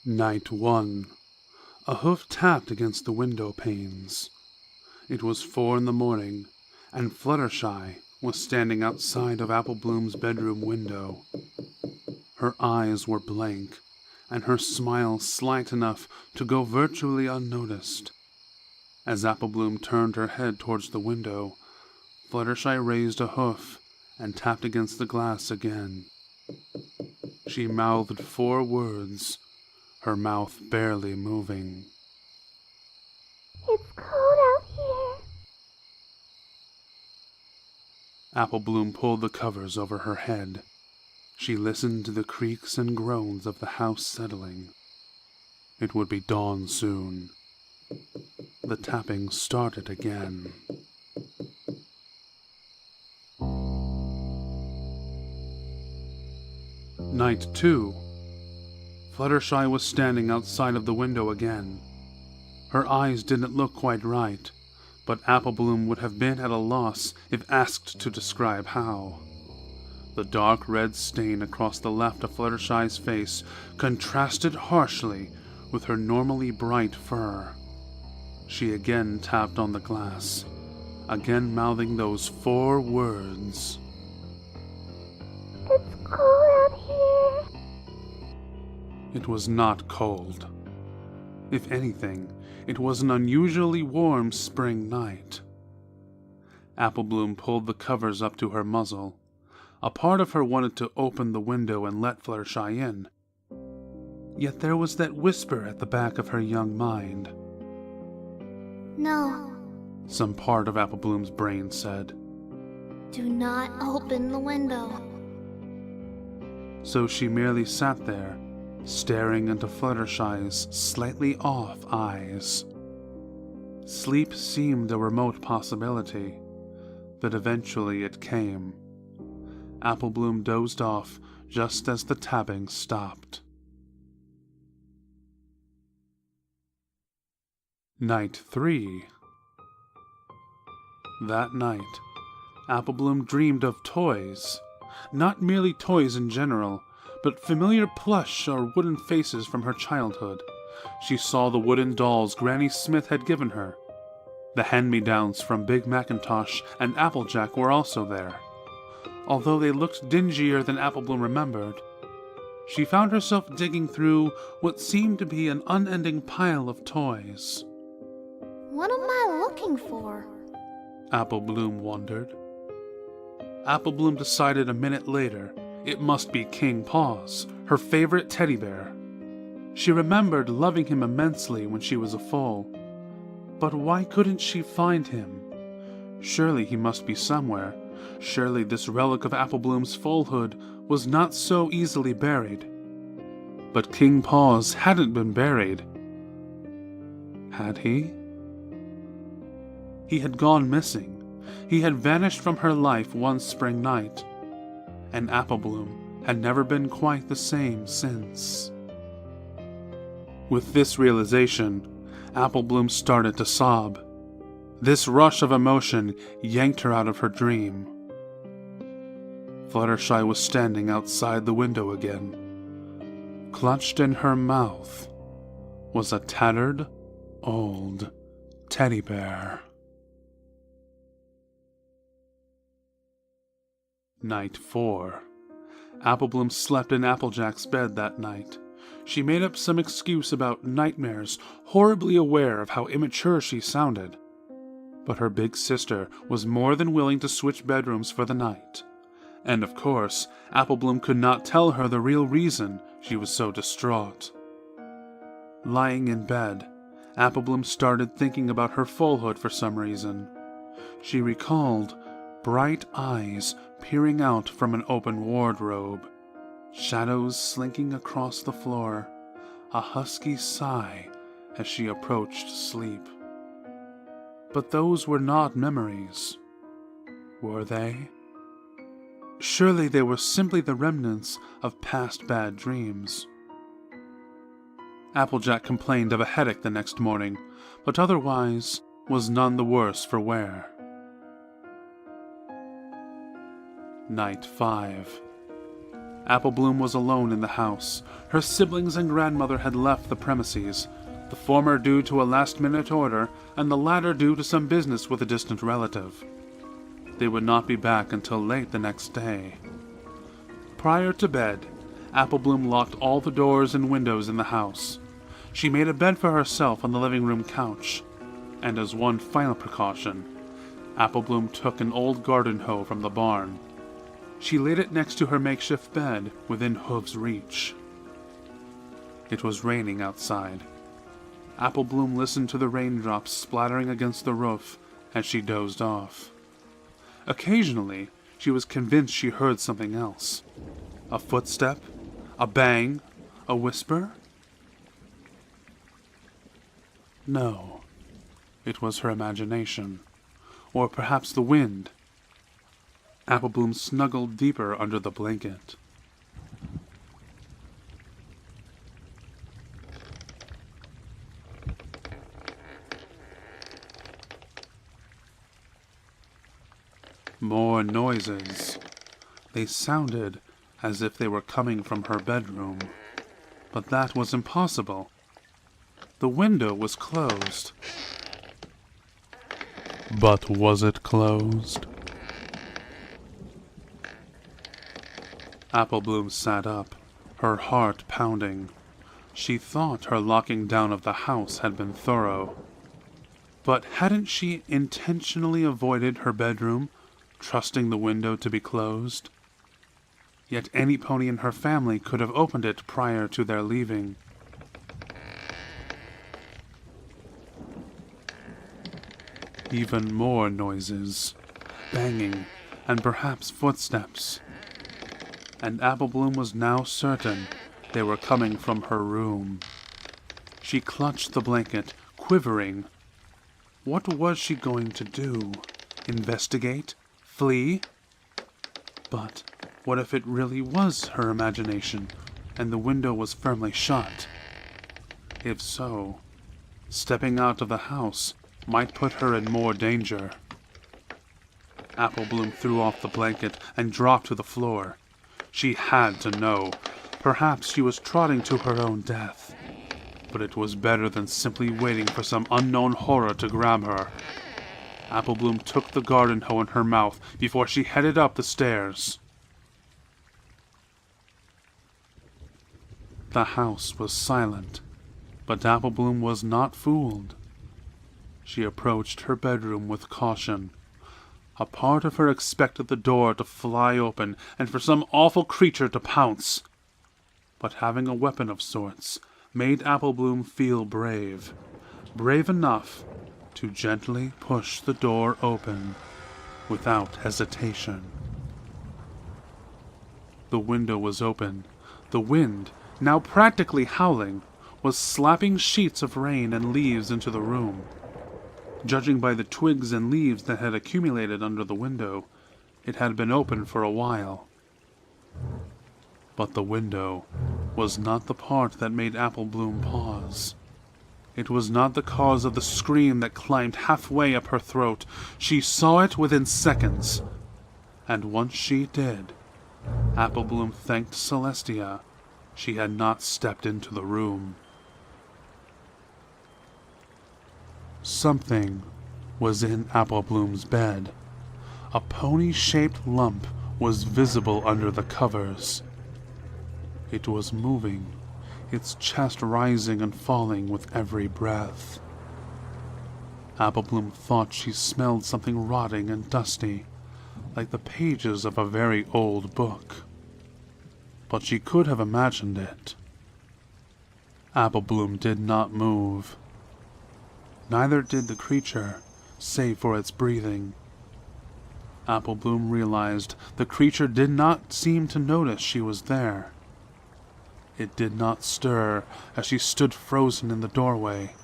Night 1. A hoof tapped against the window panes. It was 4 in the morning, and Fluttershy was standing outside of Applebloom's bedroom window. Her eyes were blank, and her smile slight enough to go virtually unnoticed. As Applebloom turned her head towards the window, Fluttershy raised a hoof and tapped against the glass again. She mouthed 4 words, her mouth barely moving. It's cold out here. Applebloom pulled the covers over her head. She listened to the creaks and groans of the house settling. It would be dawn soon. The tapping started again. Night 2. Fluttershy was standing outside of the window again. Her eyes didn't look quite right, but Applebloom would have been at a loss if asked to describe how. The dark red stain across the left of Fluttershy's face contrasted harshly with her normally bright fur. She again tapped on the glass, again mouthing those 4 words. It's cold out here. It was not cold. If anything, it was an unusually warm spring night. Applebloom pulled the covers up to her muzzle. A part of her wanted to open the window and let Fluttershy in. Yet there was that whisper at the back of her young mind. No, Some part of Applebloom's brain said. do not open the window. So she merely sat there, staring into Fluttershy's slightly off eyes. Sleep seemed a remote possibility, but eventually it came. Applebloom dozed off just as the tapping stopped. Night 3. That night, Applebloom dreamed of toys. Not merely toys in general, but familiar plush or wooden faces from her childhood. She saw the wooden dolls Granny Smith had given her. The hand-me-downs from Big Macintosh and Applejack were also there. Although they looked dingier than Applebloom remembered, she found herself digging through what seemed to be an unending pile of toys. What am I looking for? Applebloom wondered. Applebloom decided a minute later it must be King Paws, her favorite teddy bear. She remembered loving him immensely when she was a foal. But why couldn't she find him? Surely he must be somewhere. Surely this relic of Applebloom's foalhood was not so easily buried. But King Paws hadn't been buried. Had he? He had gone missing. He had vanished from her life one spring night. And Applebloom had never been quite the same since. With this realization, Applebloom started to sob. This rush of emotion yanked her out of her dream. Fluttershy was standing outside the window again. Clutched in her mouth was a tattered, old teddy bear. Night 4. Applebloom slept in Applejack's bed that night. She made up some excuse about nightmares, horribly aware of how immature she sounded. But her big sister was more than willing to switch bedrooms for the night. And of course, Applebloom could not tell her the real reason she was so distraught. Lying in bed, Applebloom started thinking about her foalhood for some reason. She recalled bright eyes peering out from an open wardrobe, shadows slinking across the floor, a husky sigh as she approached sleep. But those were not memories, were they? Surely they were simply the remnants of past bad dreams. Applejack complained of a headache the next morning, but otherwise was none the worse for wear. Night 5. Applebloom was alone in the house. Her siblings and grandmother had left the premises, the former due to a last-minute order, and the latter due to some business with a distant relative. They would not be back until late the next day. Prior to bed, Applebloom locked all the doors and windows in the house. She made a bed for herself on the living room couch, and as one final precaution, Applebloom took an old garden hoe from the barn. She laid it next to her makeshift bed within Hoof's reach. It was raining outside. Applebloom listened to the raindrops splattering against the roof as she dozed off. Occasionally, she was convinced she heard something else. A footstep, a bang, a whisper. No, it was her imagination, or perhaps the wind. Applebloom snuggled deeper under the blanket. More noises. They sounded as if they were coming from her bedroom, but that was impossible. The window was closed. But was it closed? Applebloom sat up, her heart pounding. She thought her locking down of the house had been thorough. But hadn't she intentionally avoided her bedroom, trusting the window to be closed? Yet any pony in her family could have opened it prior to their leaving. Even more noises, banging, and perhaps footsteps. And Applebloom was now certain they were coming from her room. She clutched the blanket, quivering. What was she going to do? Investigate? Flee? But what if it really was her imagination, and the window was firmly shut? If so, stepping out of the house might put her in more danger. Applebloom threw off the blanket and dropped to the floor. She had to know. Perhaps she was trotting to her own death. But it was better than simply waiting for some unknown horror to grab her. Applebloom took the garden hoe in her mouth before she headed up the stairs. The house was silent, but Applebloom was not fooled. She approached her bedroom with caution. A part of her expected the door to fly open and for some awful creature to pounce. But having a weapon of sorts made Applebloom feel brave. Brave enough to gently push the door open without hesitation. The window was open. The wind, now practically howling, was slapping sheets of rain and leaves into the room. Judging by the twigs and leaves that had accumulated under the window, it had been open for a while. But the window was not the part that made Applebloom pause. It was not the cause of the scream that climbed halfway up her throat. She saw it within seconds. And once she did, Applebloom thanked Celestia she had not stepped into the room. Something was in Applebloom's bed. A pony-shaped lump was visible under the covers. It was moving, its chest rising and falling with every breath. Applebloom thought she smelled something rotting and dusty, like the pages of a very old book. But she could have imagined it. Applebloom did not move. Neither did the creature, save for its breathing. Applebloom realized the creature did not seem to notice she was there. It did not stir as she stood frozen in the doorway,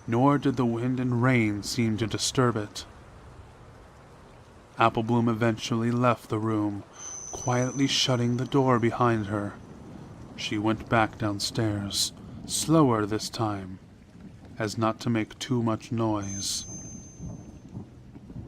nor did the wind and rain seem to disturb it. Applebloom eventually left the room, quietly shutting the door behind her. She went back downstairs, slower this time, as not to make too much noise.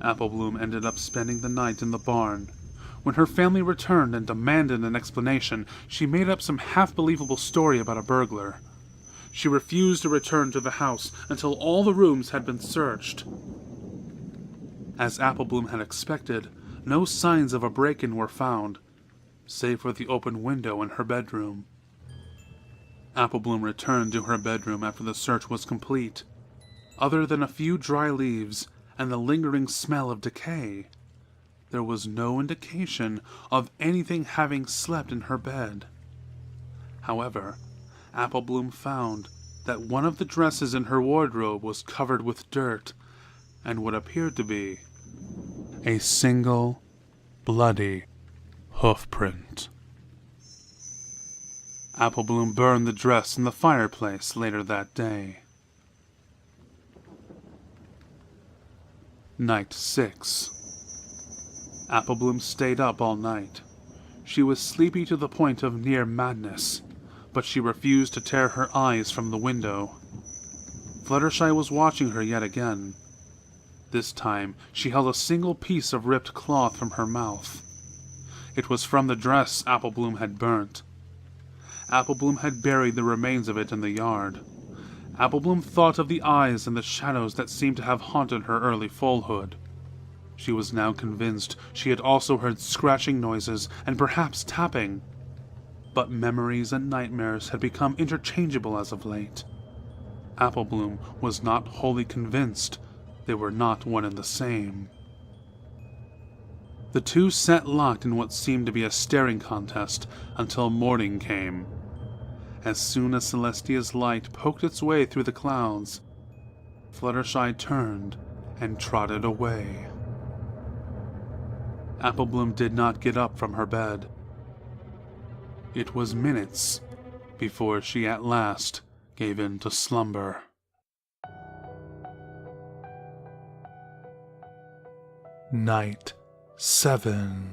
Applebloom ended up spending the night in the barn, When her family returned and demanded an explanation, she made up some half-believable story about a burglar. She refused to return to the house until all the rooms had been searched. As Applebloom had expected, no signs of a break-in were found, save for the open window in her bedroom. Applebloom returned to her bedroom after the search was complete. Other than a few dry leaves and the lingering smell of decay, there was no indication of anything having slept in her bed. However, Applebloom found that one of the dresses in her wardrobe was covered with dirt and what appeared to be a single, bloody hoofprint. Applebloom burned the dress in the fireplace later that day. Night 6. Applebloom stayed up all night. She was sleepy to the point of near madness, but she refused to tear her eyes from the window. Fluttershy was watching her yet again. This time, she held a single piece of ripped cloth from her mouth. It was from the dress Applebloom had burnt. Applebloom had buried the remains of it in the yard. Applebloom thought of the eyes and the shadows that seemed to have haunted her early foalhood. She was now convinced she had also heard scratching noises and perhaps tapping. But memories and nightmares had become interchangeable as of late. Applebloom was not wholly convinced they were not one and the same. The two sat locked in what seemed to be a staring contest until morning came. As soon as Celestia's light poked its way through the clouds, Fluttershy turned and trotted away. Applebloom did not get up from her bed. It was minutes before she at last gave in to slumber. Night 7.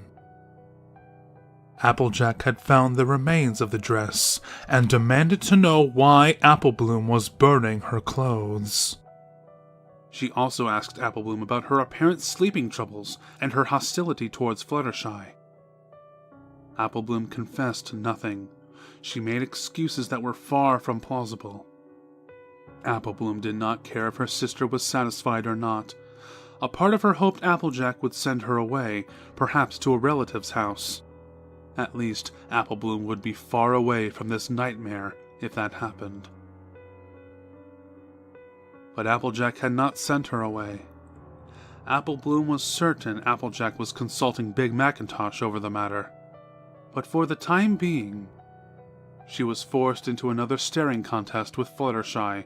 Applejack had found the remains of the dress and demanded to know why Applebloom was burning her clothes. She also asked Applebloom about her apparent sleeping troubles and her hostility towards Fluttershy. Applebloom confessed nothing. She made excuses that were far from plausible. Applebloom did not care if her sister was satisfied or not. A part of her hoped Applejack would send her away, perhaps to a relative's house. At least, Applebloom would be far away from this nightmare if that happened. But Applejack had not sent her away. Applebloom was certain Applejack was consulting Big Macintosh over the matter. But for the time being, she was forced into another staring contest with Fluttershy,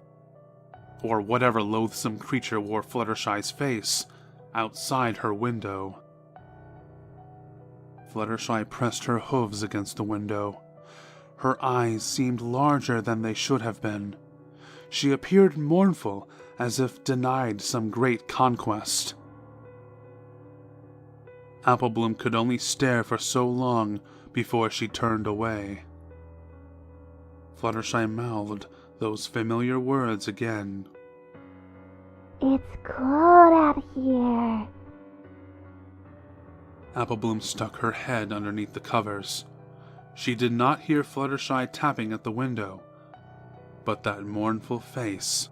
or whatever loathsome creature wore Fluttershy's face, outside her window. Fluttershy pressed her hooves against the window. Her eyes seemed larger than they should have been. She appeared mournful, as if denied some great conquest. Applebloom could only stare for so long before she turned away. Fluttershy mouthed those familiar words again. It's cold out here. Applebloom stuck her head underneath the covers. She did not hear Fluttershy tapping at the window, but that mournful face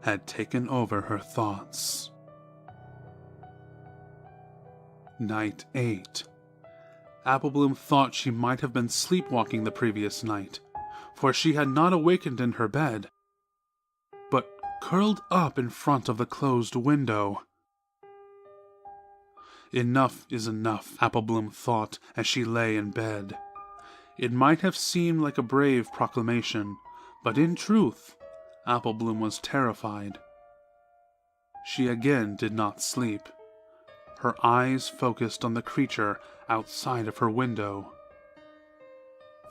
had taken over her thoughts. Night 8. Applebloom thought she might have been sleepwalking the previous night, for she had not awakened in her bed, but curled up in front of the closed window. Enough is enough, Applebloom thought as she lay in bed. It might have seemed like a brave proclamation, but in truth, Applebloom was terrified. She again did not sleep. Her eyes focused on the creature outside of her window.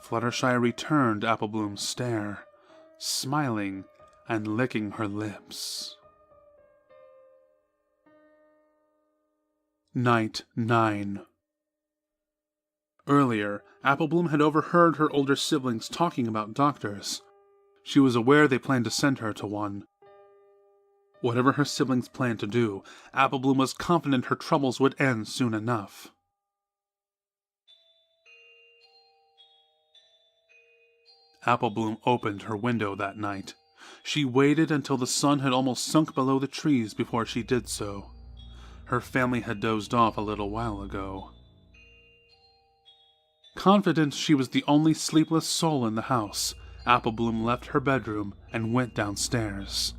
Fluttershy returned Applebloom's stare, smiling and licking her lips. Night 9. Earlier, Applebloom had overheard her older siblings talking about doctors. She was aware they planned to send her to one. Whatever her siblings planned to do, Applebloom was confident her troubles would end soon enough. Applebloom opened her window that night. She waited until the sun had almost sunk below the trees before she did so. Her family had dozed off a little while ago. Confident she was the only sleepless soul in the house, Applebloom left her bedroom and went downstairs.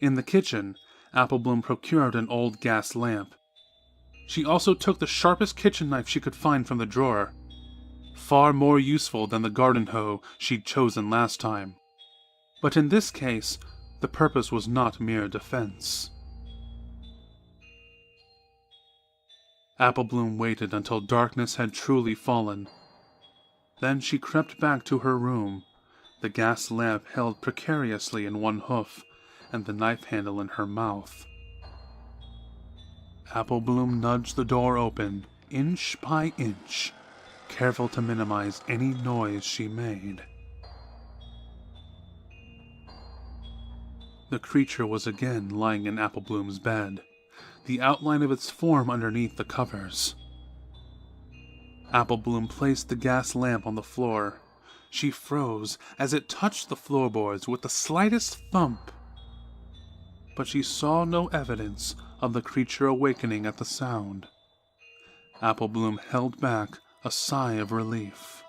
In the kitchen, Applebloom procured an old gas lamp. She also took the sharpest kitchen knife she could find from the drawer, far more useful than the garden hoe she'd chosen last time. But in this case, the purpose was not mere defense. Applebloom waited until darkness had truly fallen. Then she crept back to her room, the gas lamp held precariously in one hoof, and the knife handle in her mouth. Applebloom nudged the door open, inch by inch, careful to minimize any noise she made. The creature was again lying in Applebloom's bed, the outline of its form underneath the covers. Applebloom placed the gas lamp on the floor. She froze as it touched the floorboards with the slightest thump. But she saw no evidence of the creature awakening at the sound. Applebloom held back a sigh of relief.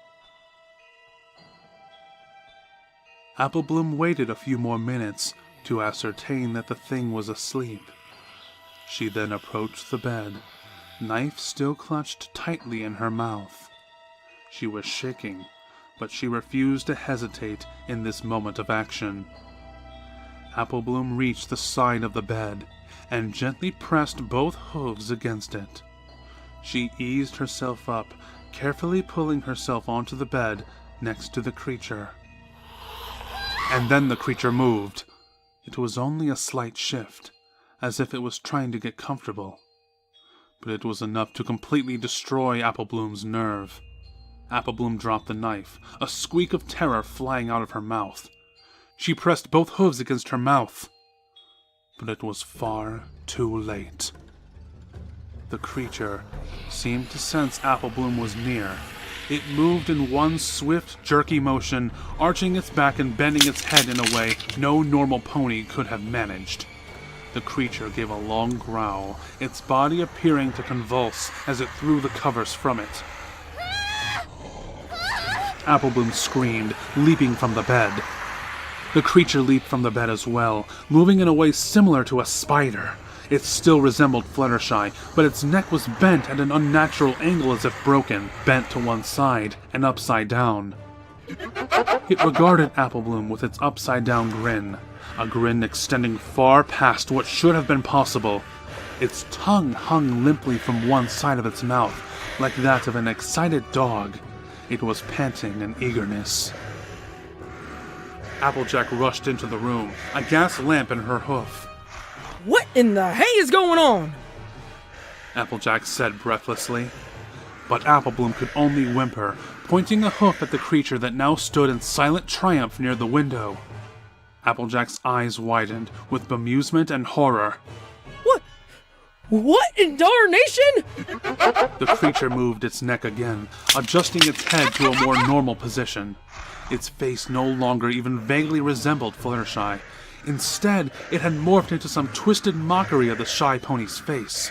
Applebloom waited a few more minutes to ascertain that the thing was asleep. She then approached the bed, knife still clutched tightly in her mouth. She was shaking, but she refused to hesitate in this moment of action. Applebloom reached the side of the bed and gently pressed both hooves against it. She eased herself up, carefully pulling herself onto the bed next to the creature. And then the creature moved. It was only a slight shift, as if it was trying to get comfortable. But it was enough to completely destroy Applebloom's nerve. Applebloom dropped the knife, a squeak of terror flying out of her mouth. She pressed both hooves against her mouth. But it was far too late. The creature seemed to sense Applebloom was near. It moved in one swift, jerky motion, arching its back and bending its head in a way no normal pony could have managed. The creature gave a long growl, its body appearing to convulse as it threw the covers from it. Applebloom screamed, leaping from the bed. The creature leaped from the bed as well, moving in a way similar to a spider. It still resembled Fluttershy, but its neck was bent at an unnatural angle as if broken, bent to one side and upside down. It regarded Applebloom with its upside-down grin, a grin extending far past what should have been possible. Its tongue hung limply from one side of its mouth, like that of an excited dog. It was panting in eagerness. Applejack rushed into the room, a gas lamp in her hoof. What in the hay is going on? Applejack said breathlessly. But Applebloom could only whimper, pointing a hoof at the creature that now stood in silent triumph near the window. Applejack's eyes widened with bemusement and horror. What in darnation? The creature moved its neck again, adjusting its head to a more normal position. Its face no longer even vaguely resembled Fluttershy. Instead, it had morphed into some twisted mockery of the shy pony's face.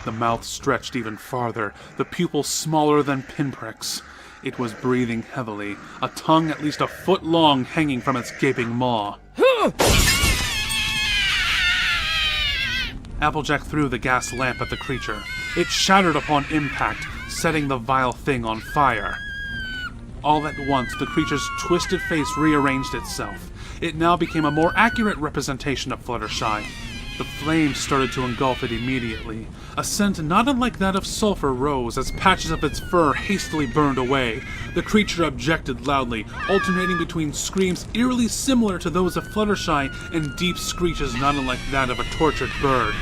The mouth stretched even farther, the pupils smaller than pinpricks. It was breathing heavily, a tongue at least a foot long hanging from its gaping maw. Applejack threw the gas lamp at the creature. It shattered upon impact, setting the vile thing on fire. All at once, the creature's twisted face rearranged itself. It now became a more accurate representation of Fluttershy. The flames started to engulf it immediately. A scent not unlike that of sulfur rose as patches of its fur hastily burned away. The creature objected loudly, alternating between screams eerily similar to those of Fluttershy and deep screeches not unlike that of a tortured bird.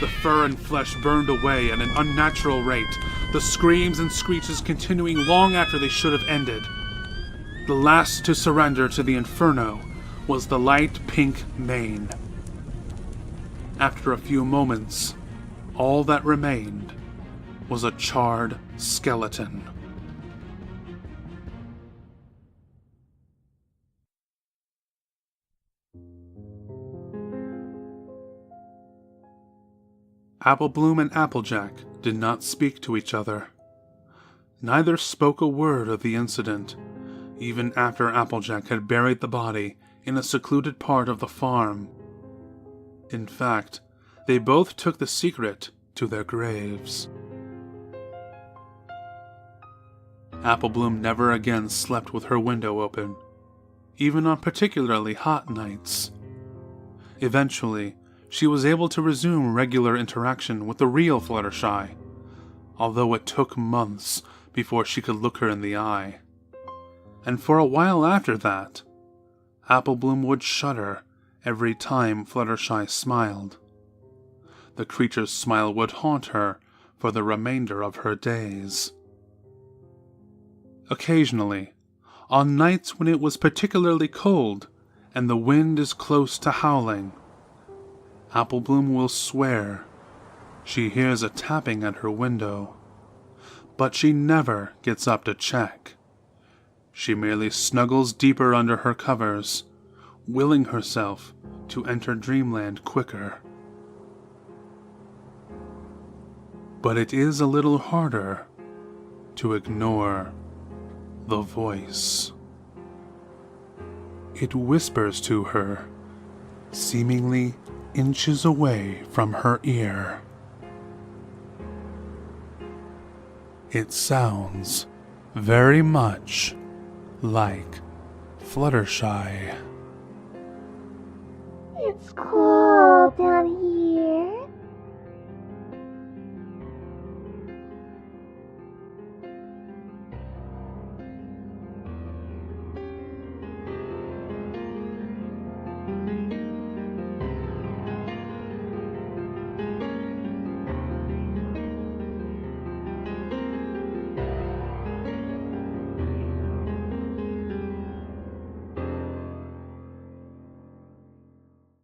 The fur and flesh burned away at an unnatural rate, the screams and screeches continuing long after they should have ended. The last to surrender to the inferno was the light pink mane. After a few moments, all that remained was a charred skeleton. Applebloom and Applejack did not speak to each other. Neither spoke a word of the incident, even after Applejack had buried the body in a secluded part of the farm. In fact, they both took the secret to their graves. Applebloom never again slept with her window open, even on particularly hot nights. Eventually, she was able to resume regular interaction with the real Fluttershy, although it took months before she could look her in the eye. And for a while after that, Applebloom would shudder every time Fluttershy smiled. The creature's smile would haunt her for the remainder of her days. Occasionally, on nights when it was particularly cold and the wind is close to howling, Applebloom will swear she hears a tapping at her window, but she never gets up to check. She merely snuggles deeper under her covers, willing herself to enter dreamland quicker. But it is a little harder to ignore the voice. It whispers to her, seemingly inches away from her ear. It sounds very much like Fluttershy. It's cold down